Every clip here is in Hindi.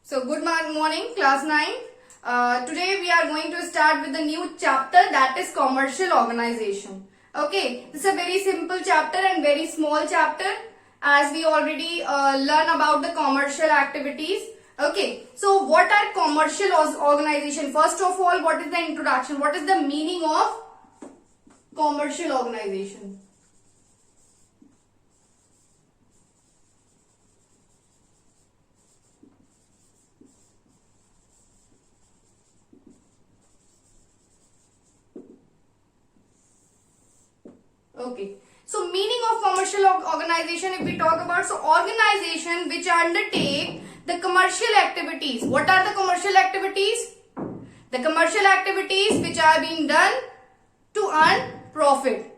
So good morning, class 9. Today we are going to start with the new chapter, that is commercial organization. Okay, this is a very simple chapter and very small chapter, as we already learn about the commercial activities. Okay, so what are commercial organization? First of all, what is the introduction? What is the meaning of commercial organization? Okay, so meaning of commercial organization, if we talk about, so organization which undertake the commercial activities. What are the commercial activities? The commercial activities which are being done to earn profit,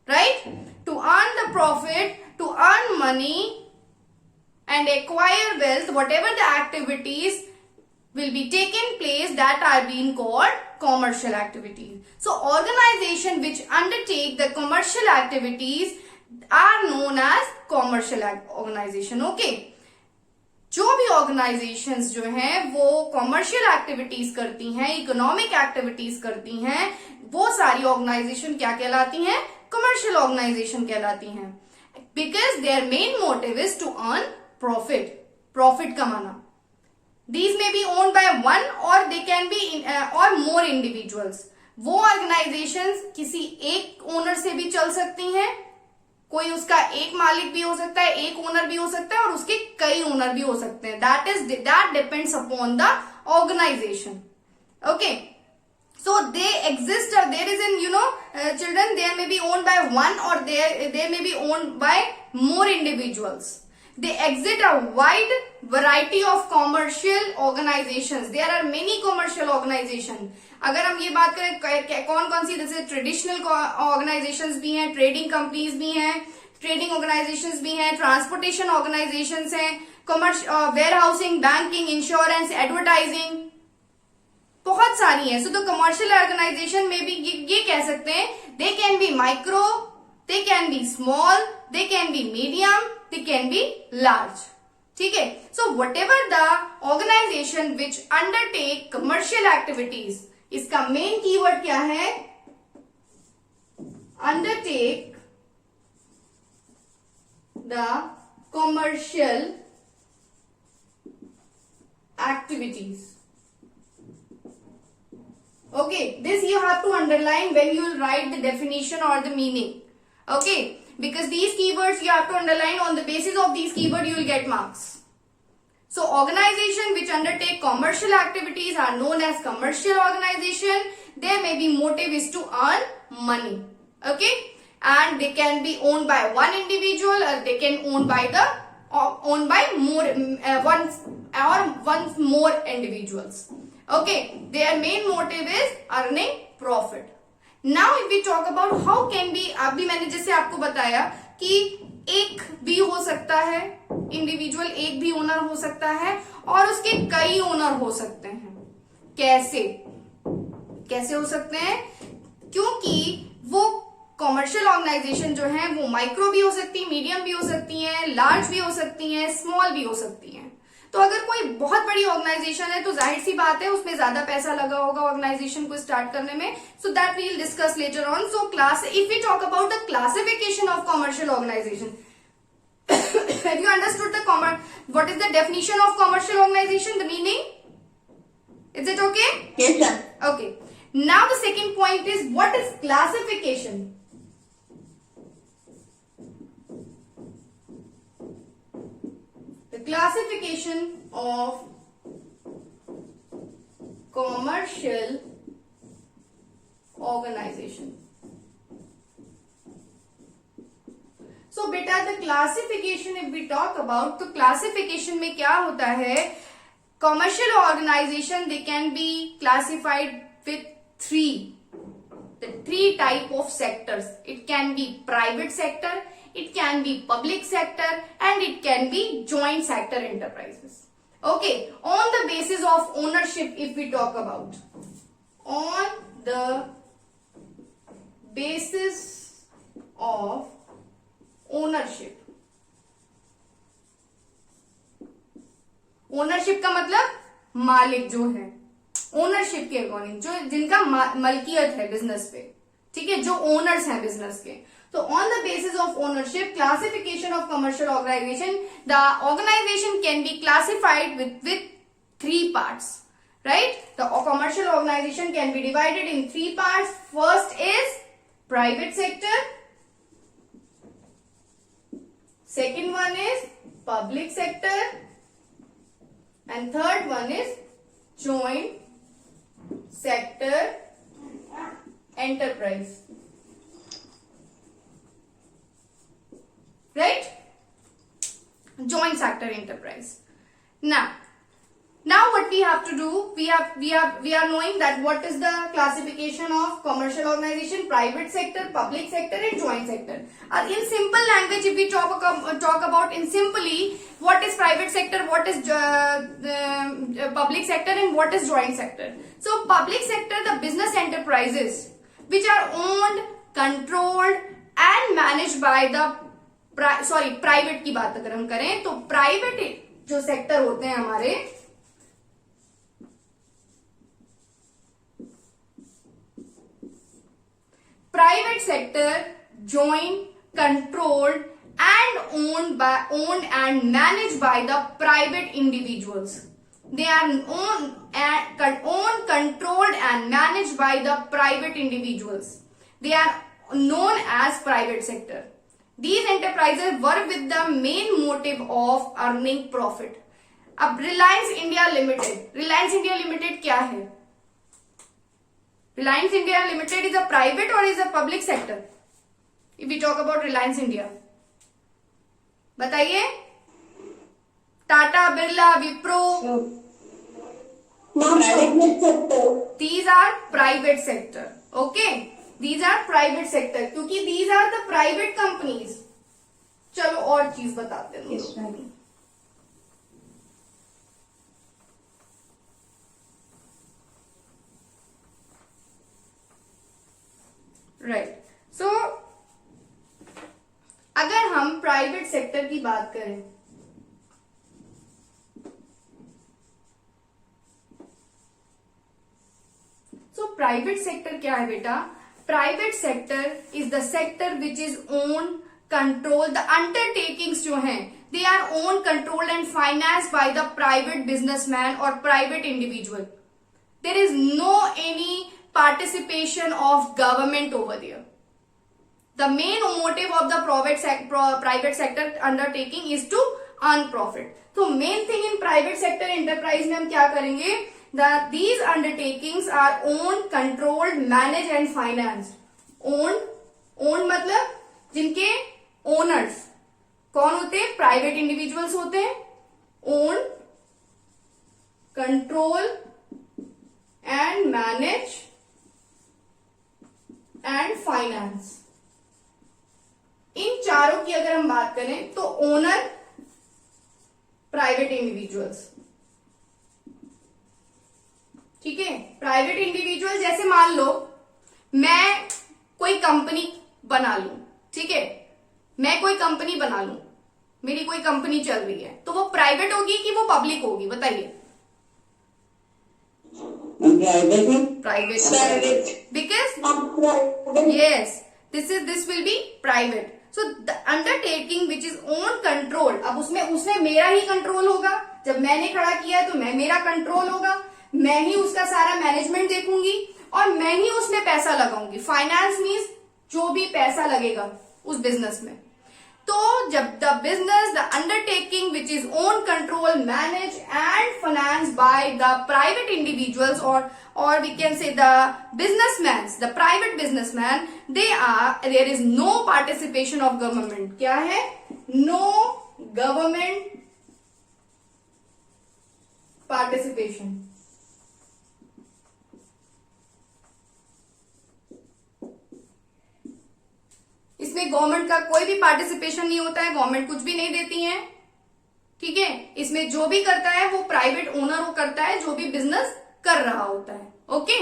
right? To earn the profit, to earn money and acquire wealth, whatever the activities will be taken place, that are being called commercial activities. So organization which undertake the commercial activities are known as commercial organization. Okay, जो भी ऑर्गेनाइजेशंस जो हैं वो कॉमर्शियल एक्टिविटीज करती हैं, इकोनॉमिक एक्टिविटीज करती हैं, वो सारी ऑर्गेनाइजेशन क्या कहलाती हैं? कमर्शियल ऑर्गेनाइजेशन कहलाती हैं, because their main motive is to earn profit, profit कमाना. These may be owned by one or they can be or more individuals. वो ऑर्गेनाइजेशंस किसी एक ओनर से भी चल सकती हैं, कोई उसका एक मालिक भी हो सकता है, एक ओनर भी हो सकता है और उसके कई ओनर भी हो सकते हैं. that depends upon the organization. Okay, so they exist, there is in children, they may be owned by one or they may be owned by more individuals. They exist a wide variety of commercial organizations. There are many commercial organizations. अगर हम ये बात करें कौन कौन सी, जैसे ट्रेडिशनल ऑर्गेनाइजेशंस भी हैं, ट्रेडिंग कंपनीज भी हैं, ट्रेडिंग ऑर्गेनाइजेशंस भी हैं, ट्रांसपोर्टेशन ऑर्गेनाइजेशंस हैं, warehousing, banking, insurance, advertising, बहुत सारी हैं. सो द कमर्शियल ऑर्गेनाइजेशन में भी ये कह सकते हैं, दे can B micro, they can B small, they can B medium, they can be large. ठीक है, so whatever the organization which undertake commercial activities, इसका मेन कीवर्ड क्या है? undertake the commercial activities. Okay, this you have to underline when you will write the definition or the meaning. Okay, because these keywords you have to underline, on the basis of these keywords you will get marks. So organization which undertake commercial activities are known as commercial organization. Their maybe motive is to earn money. Okay, and they can be owned by one individual or they can owned by more one more individuals. Okay, their main motive is earning profit. Now if we talk about how can be, अभी मैंने जैसे आपको बताया कि एक भी हो सकता है इंडिविजुअल, एक भी ओनर हो सकता है और उसके कई ओनर हो सकते हैं. कैसे हो सकते हैं? क्योंकि वो कॉमर्शियल ऑर्गेनाइजेशन जो है वो माइक्रो भी हो सकती है, मीडियम भी हो सकती है, लार्ज भी हो सकती है, स्मॉल भी हो सकती है. तो अगर कोई बहुत बड़ी ऑर्गेनाइजेशन है तो जाहिर सी बात है उसमें ज्यादा पैसा लगा होगा ऑर्गेनाइजेशन को स्टार्ट करने में. So that we will discuss later on. So class, if we talk about the classification of commercial organization, have you understood what is the definition of commercial organization, the meaning? Is it okay? Yes, sir. Okay, now the second point is, what is classification? The classification of commercial organization. So बेटा, the classification if we talk about, तो classification में क्या होता है? Commercial organization, they can be classified with the three type of sectors. It can be private sector, it can be public sector and it can be joint sector enterprises. Okay, on the basis of ownership if we talk about, on the basis of ownership, ownership का मतलब मालिक जो है, ओनरशिप के अकॉर्डिंग, जो जिनका मलकियत है बिजनेस पे, ठीक है, जो ओनर्स हैं बिजनेस के. तो on the basis of ownership, classification of commercial organization, the organization can be classified with 3 parts, right? The commercial organization can be divided in 3 parts. First is private sector, second one is public sector, and third one is joint sector enterprise, right? Joint sector enterprise. Now what we have to do, we are knowing that what is the classification of commercial organization, private sector, public sector and joint sector. In simple language, if we talk about in simply, what is private sector, what is public sector and what is joint sector. So public sector, the business enterprises which are owned, controlled and managed by the private की बात अगर हम करें तो प्राइवेट जो सेक्टर होते हैं हमारे, private sector joint, controlled and owned and managed by the private individuals. They are owned, controlled and managed by the private individuals. They are known as private sector. These enterprises work with the main motive of earning profit. अब रिलायंस इंडिया लिमिटेड क्या है? Reliance India Limited is a private or is a public sector? If we talk about Reliance India, बताइए. Tata, Birla, Wipro, these are private sector. Okay, these are private sector क्योंकि these are the private companies. चलो और चीज बताते हैं. राइट. सो अगर हम प्राइवेट सेक्टर की बात करें, सो प्राइवेट सेक्टर क्या है बेटा? Private sector is the sector which is own, control, the undertakings जो हैं they are own, control and finance by the private businessman और private individual. There is no any participation of government over there. The main motive of the private sector undertaking is to earn profit. So main thing in private sector enterprise में हम क्या करेंगे? These undertakings are owned, controlled, managed and financed. Owned मतलब जिनके owners कौन होते हैं? Private individuals होते हैं. Owned, control and manage and finance. इन चारों की अगर हम बात करें तो ओनर प्राइवेट इंडिविजुअल्स, ठीक है. प्राइवेट इंडिविजुअल जैसे मान लो मैं कोई कंपनी बना लूं, ठीक है, मैं कोई कंपनी बना लूं, मेरी कोई कंपनी चल रही है, तो वो प्राइवेट होगी कि वो पब्लिक होगी? बताइए. Private. Because yes, this will be private. So the undertaking which is own control, अब उसमें मेरा ही कंट्रोल होगा. जब मैंने खड़ा किया है तो मेरा कंट्रोल होगा, मैं ही उसका सारा मैनेजमेंट देखूंगी और मैं ही उसमें पैसा लगाऊंगी. फाइनेंस मीन्स जो भी पैसा लगेगा उस बिजनेस में. तो जब the business, the undertaking which is own, control, manage and finance by the private individuals or we can say the businessmen, the private businessman, there is no participation of government. क्या है? No government participation. इसमें गवर्नमेंट का कोई भी पार्टिसिपेशन नहीं होता है, गवर्नमेंट कुछ भी नहीं देती है, ठीक है. इसमें जो भी करता है वो प्राइवेट ओनर वो करता है, जो भी बिजनेस कर रहा होता है. Okay.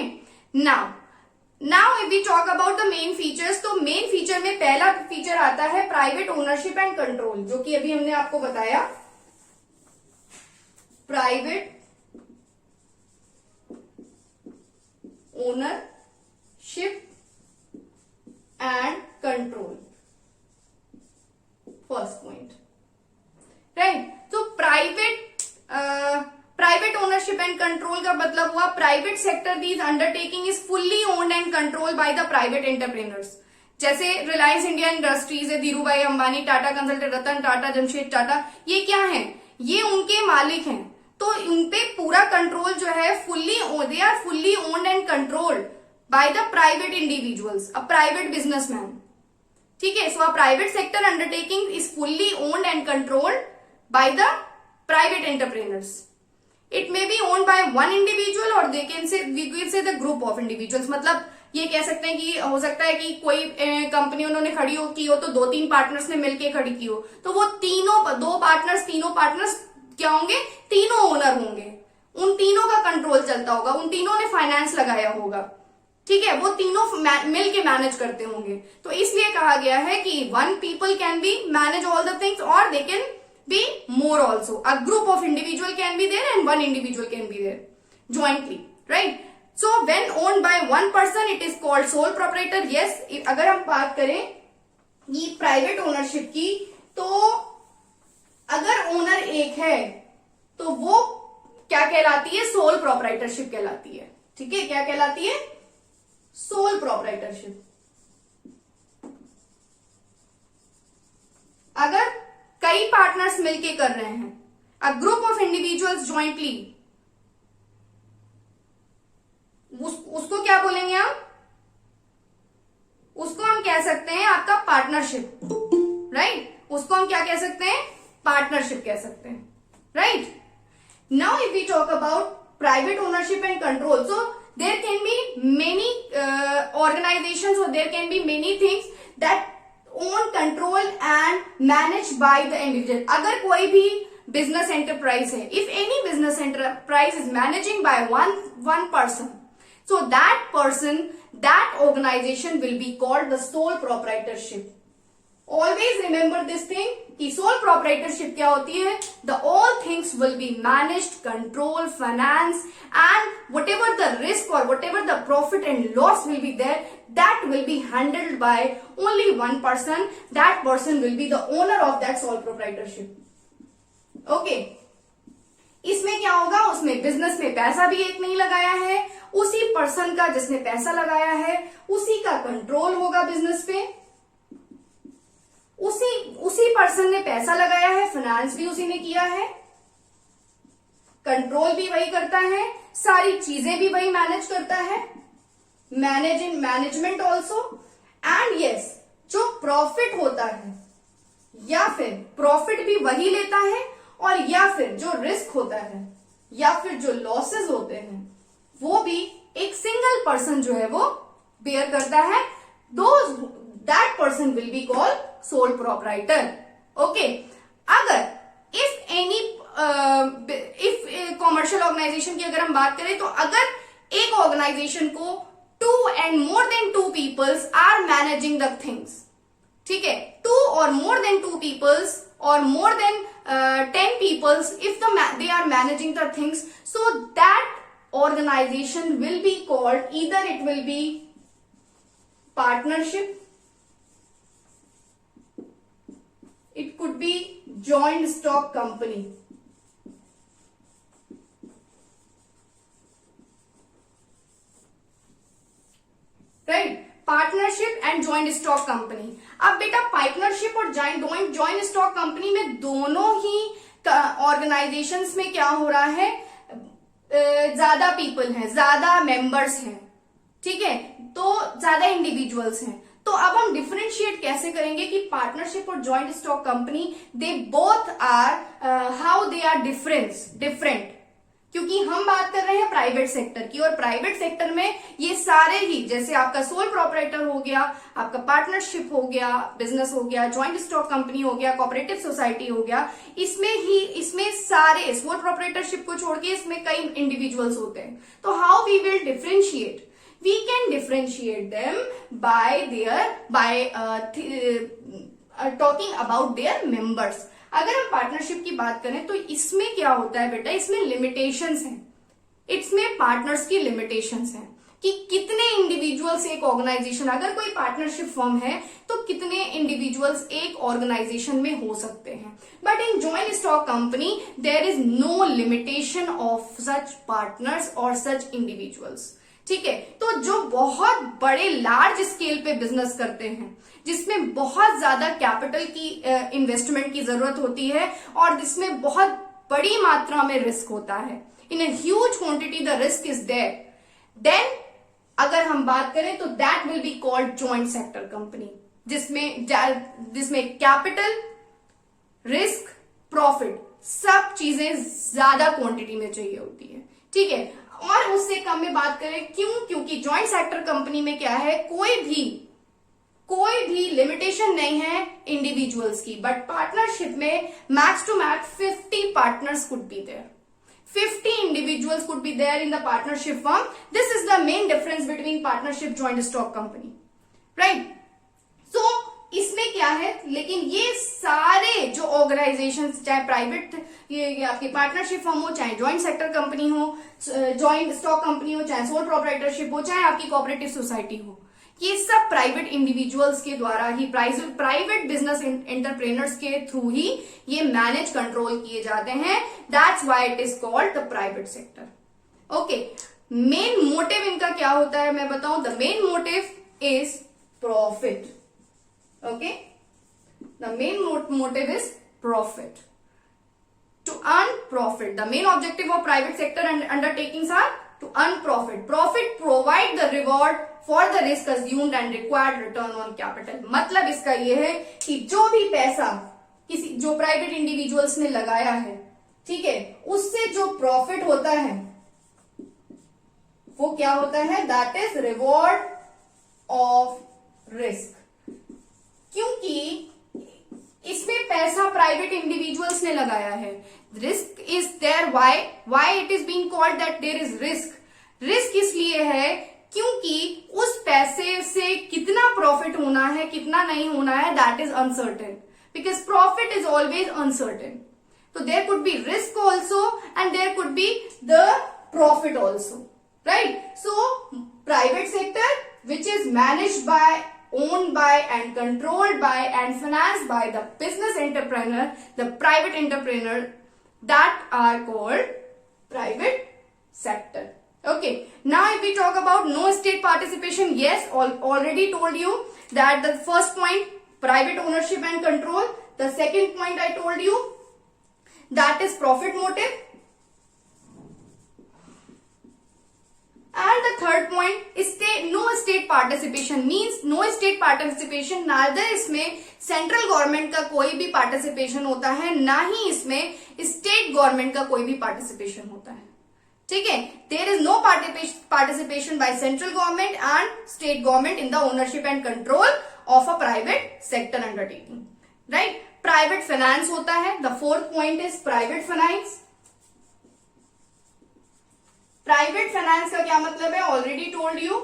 Now if we talk about the main features, तो मेन फीचर में पहला फीचर आता है प्राइवेट ओनरशिप एंड कंट्रोल, जो कि अभी हमने आपको बताया. Private ownership and control, first point, right. तो प्राइवेट ओनरशिप एंड कंट्रोल का मतलब हुआ private sector these undertaking is fully owned and control by the private entrepreneurs. जैसे रिलायंस इंडिया इंडस्ट्रीज है, धीरू भाई अंबानी, टाटा कंसल्टेंट, रतन टाटा, जमशेद टाटा, ये क्या है, ये उनके मालिक हैं। तो उनपे पूरा कंट्रोल जो है they are fully owned and controlled by the private individuals, a private businessman, ठीक है। So a private sector undertaking is fully owned and controlled by the private entrepreneurs. It may be owned by one individual और we can say the group of individuals. मतलब ये कह सकते हैं कि हो सकता है कि कोई कंपनी उन्होंने खड़ी की हो तो 2-3 पार्टनर्स ने मिलकर खड़ी की हो, तो वो तीनों पार्टनर्स क्या होंगे, तीनों ओनर होंगे, उन तीनों का कंट्रोल चलता होगा, उन तीनों ने फाइनेंस लगाया होगा, ठीक है, वो तीनों मिल के मैनेज करते होंगे। तो इसलिए कहा गया है कि one people can be manage all the things और they can be more also, a group of individual can be there and one individual can be there jointly, right. So when owned by one person it is called sole proprietor. Yes, अगर हम बात करें ये प्राइवेट ओनरशिप की, तो अगर ओनर एक है तो वो क्या कहलाती है, सोल प्रोप्राइटरशिप कहलाती है, ठीक है। क्या कहलाती है, सोल प्रोप्राइटरशिप। अगर कई पार्टनर्स मिलके कर रहे हैं, अ ग्रुप ऑफ इंडिविजुअल्स ज्वाइंटली, उसको क्या बोलेंगे हम, उसको हम कह सकते हैं आपका पार्टनरशिप, राइट। उसको हम क्या कह सकते हैं, पार्टनरशिप कह सकते हैं, right. Now if we talk about private ownership and control, so there can be many organizations or there can be many things that own, control and managed by the individual. अगर कोई भी business enterprise है, if any business enterprise is managing by one person, so that organization will be called the sole proprietorship. Always remember this thing कि sole proprietorship क्या होती है, the all things will be managed, control, finance and whatever the risk or whatever the profit and loss will be there, that will be handled by only one person. That person will be the owner of that sole proprietorship. Okay. इसमें क्या होगा, उसमें बिजनेस में पैसा भी एक नहीं लगाया है, उसी पर्सन का जिसने पैसा लगाया है उसी का कंट्रोल होगा बिजनेस पे, उसी पर्सन ने पैसा लगाया है, फाइनेंस भी उसी ने किया है, कंट्रोल भी वही करता है, सारी चीजें भी वही मैनेज करता है, मैनेजमेंट ऑल्सो। एंड यस, जो प्रॉफिट होता है या फिर प्रॉफिट भी वही लेता है, और या फिर जो रिस्क होता है या फिर जो लॉसेस होते हैं वो भी एक सिंगल पर्सन जो है वो बेयर करता है। That person will be called sole proprietor. Okay, अगर इफ कॉमर्शियल ऑर्गेनाइजेशन की अगर हम बात करें, तो अगर एक ऑर्गेनाइजेशन को 2 and more than 2 peoples are managing the things, ठीक है, 2 or more than 2 peoples or more than 10 peoples, if they are managing the things, so that organization will be called, either it will be partnership, it could be joint stock company, right, partnership and joint stock company. अब बेटा पार्टनरशिप और ज्वाइंट स्टॉक कंपनी में दोनों ही ऑर्गेनाइजेशंस में क्या हो रहा है, ज्यादा पीपल हैं, ज्यादा मेंबर्स हैं, ठीक है, तो ज्यादा इंडिविजुअल्स हैं। तो अब हम डिफरेंशिएट कैसे करेंगे कि पार्टनरशिप और joint stock company, they both are how they are different, क्योंकि हम बात कर रहे हैं प्राइवेट सेक्टर की, और प्राइवेट सेक्टर में ये सारे ही, जैसे आपका सोल प्रोप्राइटर हो गया, आपका पार्टनरशिप हो गया, बिजनेस हो गया, ज्वाइंट स्टॉक कंपनी हो गया, कोऑपरेटिव सोसाइटी हो गया, इसमें सारे सोल प्रोप्राइटरशिप को छोड़ के इसमें कई इंडिविजुअल्स होते हैं। तो how we will differentiate, we can differentiate them by talking about their members. अगर हम पार्टनरशिप की बात करें तो इसमें क्या होता है बेटा, इसमें लिमिटेशंस हैं, इसमें पार्टनर्स की लिमिटेशंस हैं कि कितने इंडिविजुअल्स एक ऑर्गेनाइजेशन, अगर कोई पार्टनरशिप फर्म है तो कितने इंडिविजुअल्स एक ऑर्गेनाइजेशन में हो सकते हैं। But in joint stock company there is no limitation of such partners और सच इंडिविजुअल्स। ठीक है, तो जो बहुत बड़े लार्ज स्केल पे बिजनेस करते हैं, जिसमें बहुत ज्यादा कैपिटल की इन्वेस्टमेंट की जरूरत होती है और जिसमें बहुत बड़ी मात्रा में रिस्क होता है, in a huge quantity the risk is there, then अगर हम बात करें तो that will be called joint sector company, जिसमें कैपिटल, रिस्क, प्रॉफिट सब चीजें ज्यादा क्वांटिटी में चाहिए होती है। ठीक है, और उससे कम में बात करें क्यों, क्योंकि जॉइंट सेक्टर कंपनी में क्या है, कोई भी लिमिटेशन नहीं है इंडिविजुअल्स की, बट पार्टनरशिप में max to max 50 partners could be there, 50 individuals could be there in the partnership firm. This is the main difference between partnership joint stock company, right? So इसमें क्या है, लेकिन ये सारे जो ऑर्गेनाइजेशन, चाहे प्राइवेट ये आपकी पार्टनरशिप फर्म हो, चाहे जॉइंट सेक्टर कंपनी हो, जॉइंट स्टॉक कंपनी हो, चाहे सोल प्रोप्राइटरशिप हो, चाहे आपकी कोऑपरेटिव सोसाइटी हो, ये सब प्राइवेट इंडिविजुअल्स के द्वारा ही, प्राइवेट बिजनेस एंटरप्रेन्योर्स के थ्रू ही ये मैनेज कंट्रोल किए जाते हैं। That's why it is called the private sector. Okay, main motive इनका क्या होता है मैं बताऊं, the main motive is profit. Okay, the main motive is profit, to earn profit. The main objective of private sector undertakings are to earn profit. Profit provide the reward for the risk assumed and required return on capital. मतलब इसका ये है कि जो भी पैसा जो प्राइवेट इंडिविजुअल्स ने लगाया है, ठीक है, उससे जो प्रॉफिट होता है वो क्या होता है, that is reward of risk. क्योंकि इसमें पैसा प्राइवेट इंडिविजुअल्स ने लगाया है, risk is there. Why it is being called that there is risk. Risk इसलिए है क्योंकि उस पैसे से कितना प्रॉफिट होना है, कितना नहीं होना है, that is uncertain, because profit is always uncertain. तो there could be risk also and there could be the profit also, right? So private sector which is managed by, owned by and controlled by and financed by the business entrepreneur, the private entrepreneur, that are called private sector. Okay, now if we talk about no state participation, yes, already told you that the first point, private ownership and control. The second point I told you, that is profit motive. And the third point, no state participation means no state participation, neither इसमें सेंट्रल गवर्नमेंट का कोई भी पार्टिसिपेशन होता है, ना ही इसमें स्टेट गवर्नमेंट का कोई भी पार्टिसिपेशन होता है। ठीक है, there is no participation by central government and state government in the ownership and control of a private sector undertaking, right? Private finance होता है। The fourth point is private finance. Private finance का क्या मतलब है, ऑलरेडी टोल्ड यू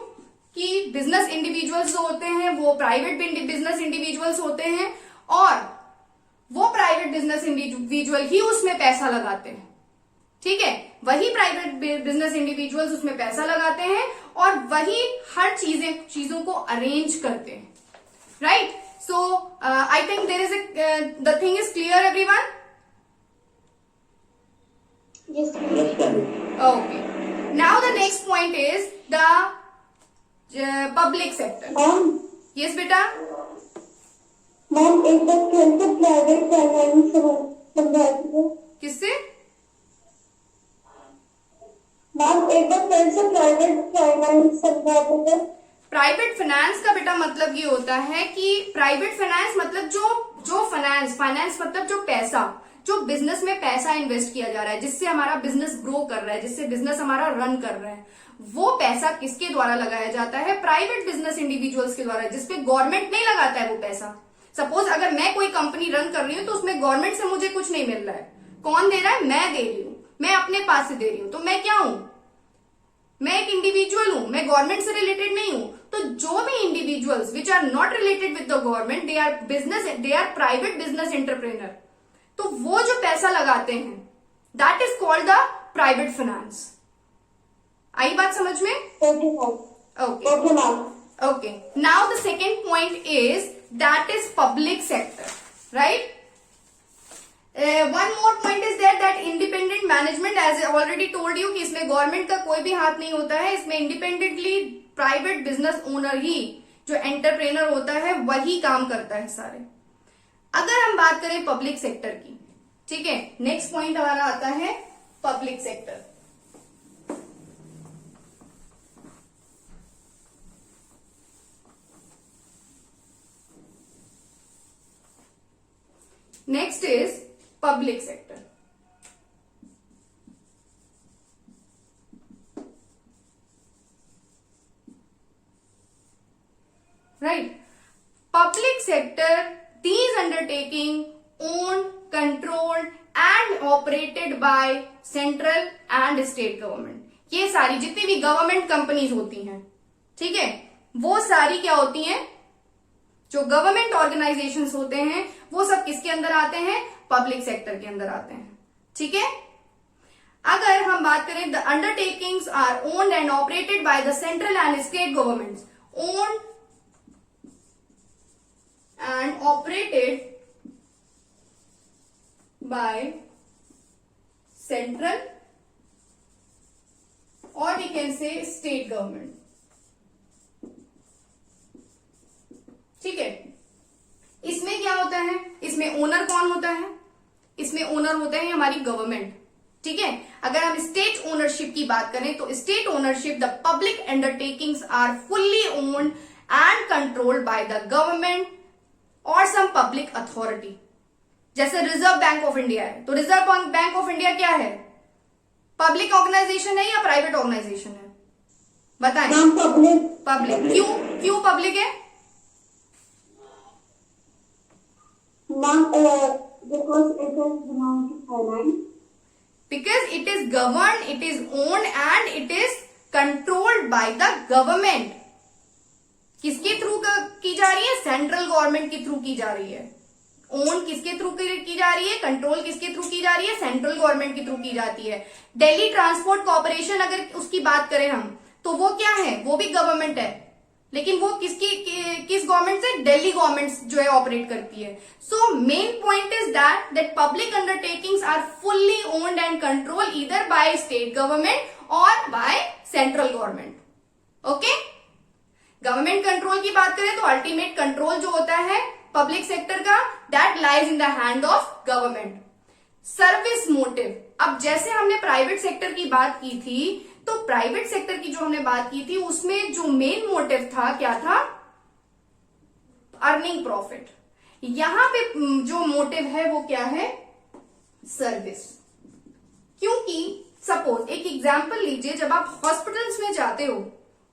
कि बिजनेस इंडिविजुअल्स जो होते हैं वो प्राइवेट बिजनेस इंडिविजुअल्स होते हैं और वो प्राइवेट बिजनेस इंडिविजुअल ही उसमें पैसा लगाते हैं। ठीक है, वही प्राइवेट बिजनेस इंडिविजुअल्स उसमें पैसा लगाते हैं और वही हर चीजों को अरेंज करते हैं, right? So I think there is the thing is clear everyone? Yes, Okay. Now the next point is the public sector. Ma'am Yes, बेटा? मैम एक बार फिर से प्राइवेट फाइनेंस समझा दीजिए। किससे? मैम एक बार फिर से प्राइवेट फाइनेंस समझा दीजिए। प्राइवेट फाइनेंस का बेटा मतलब ये होता है कि प्राइवेट फाइनेंस मतलब जो फाइनेंस मतलब जो पैसा, जो बिजनेस में पैसा इन्वेस्ट किया जा रहा है, जिससे हमारा बिजनेस ग्रो कर रहा है, जिससे बिजनेस हमारा रन कर रहा है, वो पैसा किसके द्वारा लगाया जाता है? प्राइवेट बिजनेस इंडिविजुअल्स के द्वारा, जिसपे गवर्नमेंट नहीं लगाता है वो पैसा। सपोज अगर मैं कोई कंपनी रन कर रही हूं तो उसमें गवर्नमेंट से मुझे कुछ नहीं मिल रहा है, कौन दे रहा है? मैं दे रही हूं, मैं अपने पास से दे रही हूं। तो मैं क्या हूं? मैं एक इंडिविजुअल हूं, मैं गवर्नमेंट से रिलेटेड नहीं हूं। तो जो भी individuals which are not related with the government, they are private business entrepreneur, तो वो जो पैसा लगाते हैं that is called the private finance. आई बात समझ में? Okay, ma'am. Okay Okay, ma'am. okay, now the second point is that is public sector, right? One more point is there that independent management, as I already told you कि इसमें गवर्नमेंट का कोई भी हाथ नहीं होता है, इसमें इंडिपेंडेंटली प्राइवेट बिजनेस ओनर ही, जो एंटरप्रेनर होता है वही काम करता है सारे। अगर हम बात करें पब्लिक सेक्टर की, ठीक है, नेक्स्ट पॉइंट हमारा आता है public sector. Next is public sector. Right. Public sector, these undertaking owned, controlled and operated by central and state government. ये सारी जितनी भी गवर्नमेंट कंपनीज होती हैं, ठीक है, वो सारी क्या होती हैं, जो गवर्नमेंट ऑर्गेनाइजेशंस होते हैं वो सब किसके अंदर आते हैं? पब्लिक सेक्टर के अंदर आते हैं, ठीक है। अगर हम बात करें the undertakings are owned and operated by the central and state governments, owned and operated by central और we can say state government, ठीक है। इसमें क्या होता है, इसमें ओनर कौन होता है? इसमें ओनर होते हैं हमारी गवर्नमेंट, ठीक है। अगर हम स्टेट ओनरशिप की बात करें तो state ownership, the public undertakings are fully owned and controlled by the government और सम पब्लिक अथॉरिटी। जैसे रिजर्व बैंक ऑफ इंडिया है, तो रिजर्व बैंक ऑफ इंडिया क्या है? पब्लिक ऑर्गेनाइजेशन है या प्राइवेट ऑर्गेनाइजेशन है? बताएं। पब्लिक। क्यों पब्लिक है? Because it is belong to finance. Because it is governed, it is owned and it is controlled by the government. किसके थ्रू की जा रही है? सेंट्रल गवर्नमेंट के थ्रू की जा रही है। ओन किसके थ्रू की जा रही है? कंट्रोल किसके थ्रू की जा रही है? सेंट्रल गवर्नमेंट के थ्रू की जाती है। दिल्ली ट्रांसपोर्ट कॉर्पोरेशन अगर उसकी बात करें हम, तो वो क्या है? वो भी गवर्नमेंट है, लेकिन वो किस गवर्नमेंट से? दिल्ली गवर्नमेंट जो है ऑपरेट करती है। So main point is that public undertakings are fully owned and control either by state government और by central government. Okay, government control की बात करें तो अल्टीमेट कंट्रोल जो होता है पब्लिक सेक्टर का, that lies in the hand of government. Service motive, अब जैसे हमने प्राइवेट सेक्टर की बात की थी, तो प्राइवेट सेक्टर की जो हमने बात की थी उसमें जो मेन मोटिव था क्या था? Earning profit. यहां पे जो मोटिव है वो क्या है? सर्विस। क्योंकि सपोज एक एग्जांपल लीजिए, जब आप हॉस्पिटल्स में जाते हो,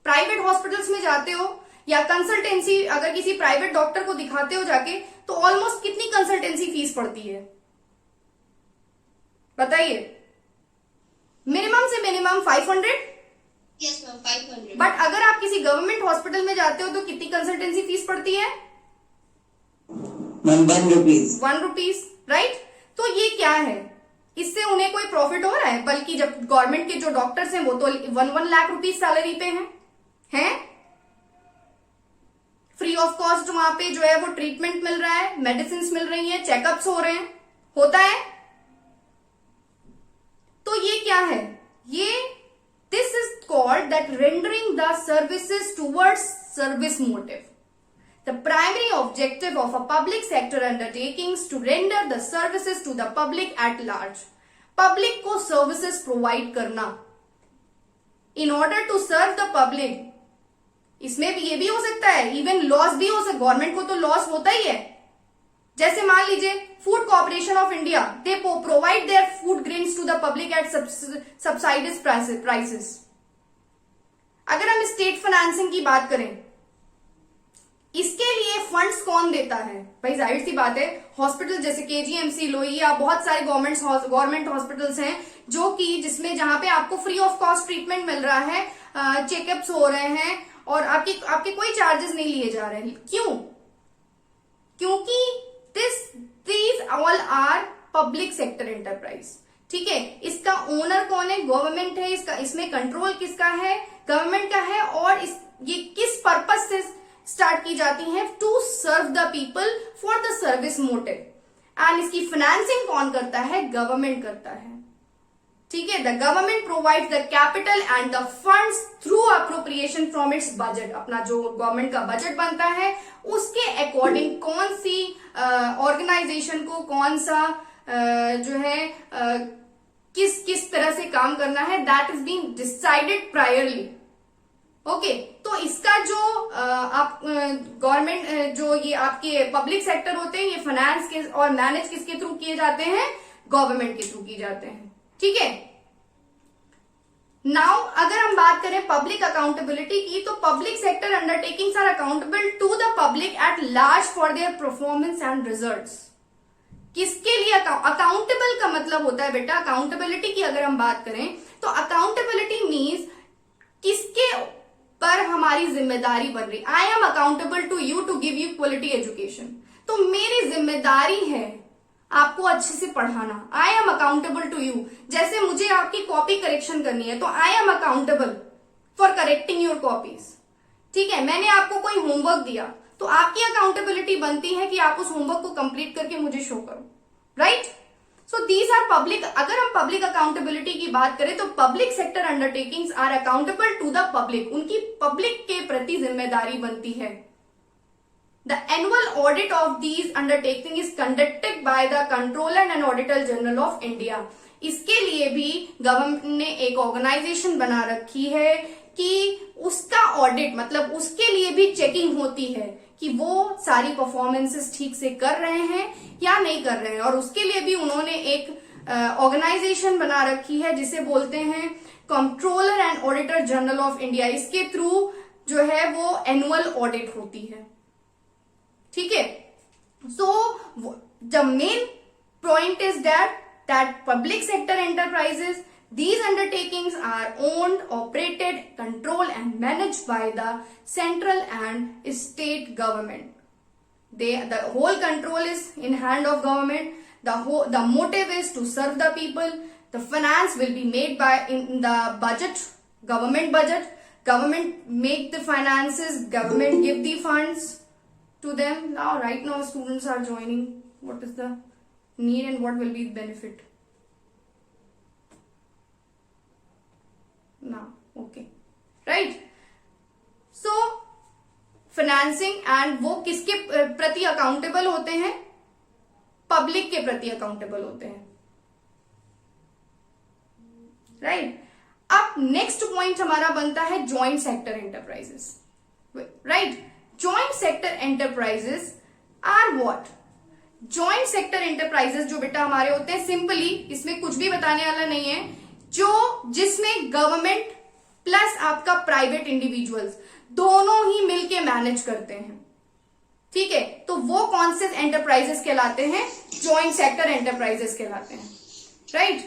प्राइवेट हॉस्पिटल्स में जाते हो या कंसल्टेंसी अगर किसी प्राइवेट डॉक्टर को दिखाते हो जाके, तो ऑलमोस्ट कितनी कंसल्टेंसी फीस पड़ती है बताइए? मिनिमम से मिनिमम 500। Yes ma'am, 500। बट अगर आप किसी गवर्नमेंट हॉस्पिटल में जाते हो तो कितनी कंसल्टेंसी फीस पड़ती है? 1 रुपीज। 1 rupees, right. तो ये क्या है? इससे उन्हें कोई प्रॉफिट हो रहा है? बल्कि जब गवर्नमेंट के जो डॉक्टर्स हैं वो तो 1 लाख रुपीज सैलरी पे हैं, फ्री ऑफ कॉस्ट वहां पे जो है वो ट्रीटमेंट मिल रहा है, मेडिसिन मिल रही है, चेकअप्स हो रहे हैं, होता है। तो ये क्या है? ये this is called that rendering the services towards service motive. The primary objective of a public sector undertakings to render the services to the public at large. Public को सर्विसेज प्रोवाइड करना in order to serve the public. इसमें भी ये भी हो सकता है, इवन लॉस भी हो सकता है, गवर्नमेंट को तो लॉस होता ही है। जैसे मान लीजिए food corporation of India, they provide their food grains to the public at subsidised prices. अगर हम स्टेट फाइनेंसिंग की बात करें, इसके लिए फंड्स कौन देता है? भाई जाहिर सी बात है, हॉस्पिटल जैसे केजीएमसी, लोहिया, बहुत सारे गवर्नमेंट हॉस्पिटल्स हैं जो कि जिसमें जहां पे आपको फ्री ऑफ कॉस्ट ट्रीटमेंट मिल रहा है, चेकअप्स हो रहे हैं और आपके कोई चार्जेस नहीं लिए जा रहे हैं। क्यों? क्योंकि these all are public sector enterprise. ठीक है, इसका ओनर कौन है? गवर्नमेंट है। इसका इसमें कंट्रोल किसका है? गवर्नमेंट का है। और ये किस पर्पस से स्टार्ट की जाती है? To serve the people for the service motive. And इसकी फाइनेंसिंग कौन करता है? गवर्नमेंट करता है। ठीक है, the government provide the capital and the funds through appropriation from its budget. अपना जो गवर्नमेंट का बजट बनता है उसके अकॉर्डिंग कौन सी ऑर्गेनाइजेशन को कौन सा जो है किस तरह से काम करना है, that is being decided priorly. Okay, तो इसका जो आप गवर्नमेंट जो ये आपके पब्लिक सेक्टर होते हैं, ये फाइनेंस के और मैनेज किसके थ्रू किए जाते हैं? गवर्नमेंट के थ्रू किए जाते हैं। ठीक है, नाउ अगर हम बात करें पब्लिक अकाउंटेबिलिटी की, तो public sector undertakings are accountable to the public at large for their performance and results. किसके लिए अकाउंटेबल का मतलब होता है बेटा? अकाउंटेबिलिटी की अगर हम बात करें तो अकाउंटेबिलिटी मीन्स किसके पर हमारी जिम्मेदारी बन रही। I am accountable to you to give you quality education. तो मेरी जिम्मेदारी है आपको अच्छे से पढ़ाना। I am accountable to you. जैसे मुझे आपकी कॉपी करेक्शन करनी है तो I am accountable for correcting your copies. ठीक है, मैंने आपको कोई होमवर्क दिया तो आपकी अकाउंटेबिलिटी बनती है कि आप उस होमवर्क को कंप्लीट करके मुझे शो करो। Right, so these are public. अगर हम पब्लिक अकाउंटेबिलिटी की बात करें तो public sector undertakings are accountable to the public. उनकी पब्लिक के प्रति जिम्मेदारी बनती है। The annual audit of these undertaking is conducted by the Controller and Auditor General of India. इसके लिए भी गवर्नमेंट ने एक ऑर्गेनाइजेशन बना रखी है कि उसका ऑडिट, मतलब उसके लिए भी चेकिंग होती है कि वो सारी परफॉर्मेंसेस ठीक से कर रहे हैं या नहीं कर रहे हैं। और उसके लिए भी उन्होंने एक ऑर्गेनाइजेशन बना रखी है जिसे बोलते हैं controller and auditor general of India. इसके थ्रू जो है वो एनुअल ऑडिट होती है। ठीक है, so the main point is that public sector enterprises, these undertakings are owned, operated, controlled and managed by the central and state government. The whole control is in hand of government. The motive is to serve the people. The finance will be made by in the budget, government budget. Government make the finances, government give the funds to them. Now, right now, students are joining. What is the need and what will be the benefit? Now, okay, right? So, financing and वो किसके प्रति अकाउंटेबल होते हैं? पब्लिक के प्रति अकाउंटेबल होते हैं। राइट, अब नेक्स्ट पॉइंट हमारा बनता है joint sector enterprises. Right, joint sector enterprises are what? Joint sector enterprises जो बेटा हमारे होते हैं, सिंपली इसमें कुछ भी बताने वाला नहीं है, जिसमें गवर्नमेंट प्लस आपका प्राइवेट इंडिविजुअल्स दोनों ही मिलके मैनेज करते हैं। ठीक है, तो वो कौन से एंटरप्राइजेस कहलाते हैं? जॉइंट सेक्टर एंटरप्राइजेस कहलाते हैं। राइट,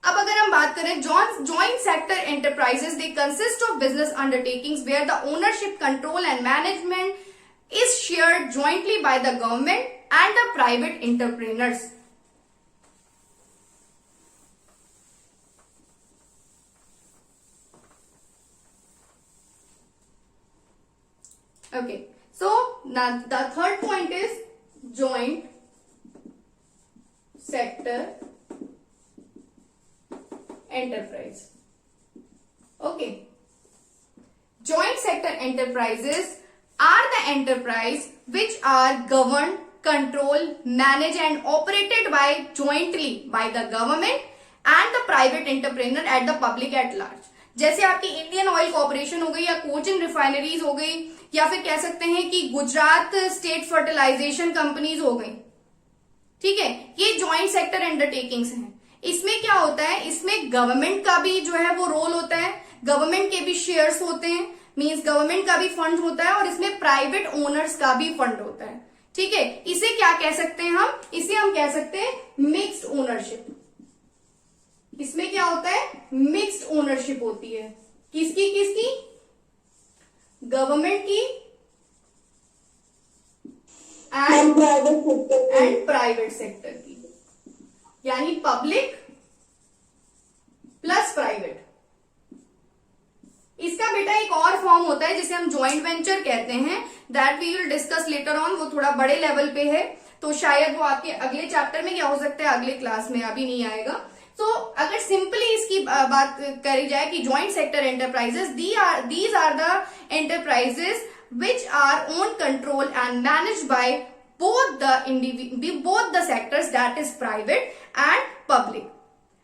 अब अगर हम बात करें joint sector enterprises, they consist of business undertakings where the ownership, control and management is shared jointly by the government and the private entrepreneurs. Okay, so now the third point is joint sector enterprise. Okay, joint sector enterprises are the enterprise which are governed, controlled, managed and operated by jointly by the government and the private entrepreneur at the public at large. जैसे आपकी इंडियन ऑयल कॉर्पोरेशन हो गई या कोचिन रिफाइनरीज हो गई, या फिर कह सकते हैं कि गुजरात स्टेट फर्टिलाइजेशन कंपनीज हो गई। ठीक है, ये जॉइंट सेक्टर अंडरटेकिंग्स हैं। इसमें क्या होता है? इसमें गवर्नमेंट का भी जो है वो रोल होता है, गवर्नमेंट के भी शेयर्स होते हैं, मींस गवर्नमेंट का भी फंड होता है, और इसमें प्राइवेट ओनर्स का भी फंड होता है। ठीक है, इसे क्या कह सकते हैं हम? इसे हम कह सकते हैं मिक्स्ड ओनरशिप। इसमें क्या होता है? मिक्स्ड ओनरशिप होती है। किसकी किसकी? गवर्नमेंट की and private sector and private sector की, यानी पब्लिक प्लस प्राइवेट। इसका बेटा एक और फॉर्म होता है जिसे हम ज्वाइंट वेंचर कहते हैं, that we will discuss later on. वो थोड़ा बड़े लेवल पे है, तो शायद वो आपके अगले चैप्टर में क्या हो सकता है, अगले क्लास में, अभी नहीं आएगा। तो अगर सिंपली इसकी बात करी जाए कि joint sector enterprises, these are the enterprises which are owned, controlled and managed by both the sectors, that is private and public.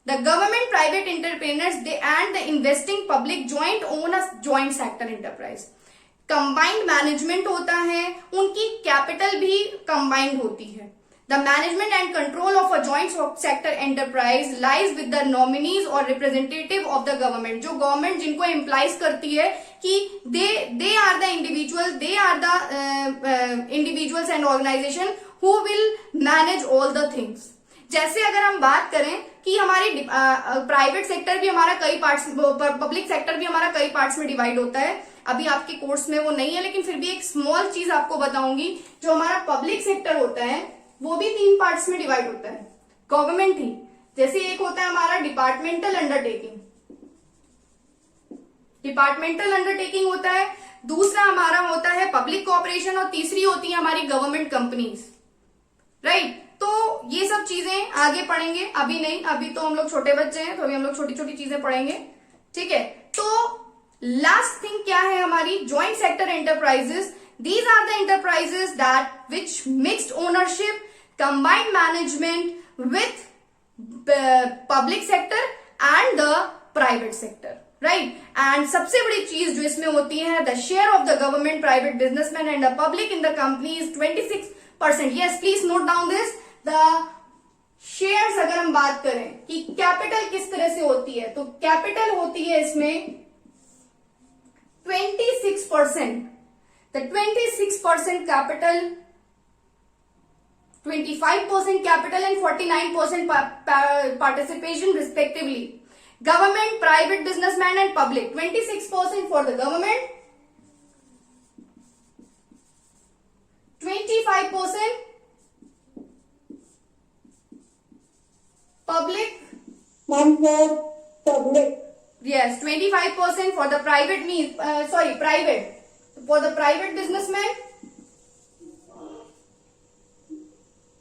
The government, private entrepreneurs, and the investing public joint own a joint sector enterprise. Combined management होता है, उनकी capital भी combined होती है. The management and control of a joint sector enterprise lies with the nominees or representative of the government. जो government जिनको implies करती है कि they are the individuals and organization who will manage all the things. जैसे अगर हम बात करें कि हमारी प्राइवेट सेक्टर भी हमारा कई पार्ट्स, पब्लिक सेक्टर भी हमारा कई पार्ट्स में डिवाइड होता है। अभी आपके कोर्स में वो नहीं है, लेकिन फिर भी एक स्मॉल चीज आपको बताऊंगी। जो हमारा पब्लिक सेक्टर होता है वो भी 3 पार्ट्स में डिवाइड होता है, गवर्नमेंट ही। जैसे एक होता है हमारा डिपार्टमेंटल अंडरटेकिंग होता है, दूसरा हमारा होता है पब्लिक कॉर्पोरेशन, और तीसरी होती है हमारी गवर्नमेंट कंपनीज, राइट। तो ये सब चीजें आगे पढ़ेंगे, अभी नहीं, अभी तो हम लोग छोटे बच्चे हैं, तो अभी हम लोग छोटी छोटी चीजें पढ़ेंगे, ठीक है। तो लास्ट थिंग क्या है हमारी joint sector enterprises. These are the enterprises which mixed ownership, combined management with public sector and the private sector, right? And सबसे बड़ी चीज जो इसमें होती है, the share of the government, private businessmen and the public in the company is 26%. Yes, please note down this. The shares अगर हम बात करें कि कैपिटल किस तरह से होती है, तो कैपिटल होती है इसमें 26%. The 26% capital, 25% capital and 49% participation respectively. Government, private businessman and public. 26% for the government, 25% public. Ma'am, for public. Yes, 25% for the private private. For the private businessman,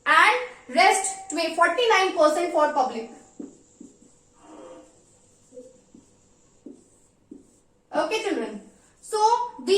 and rest 49% for public. Okay children, so these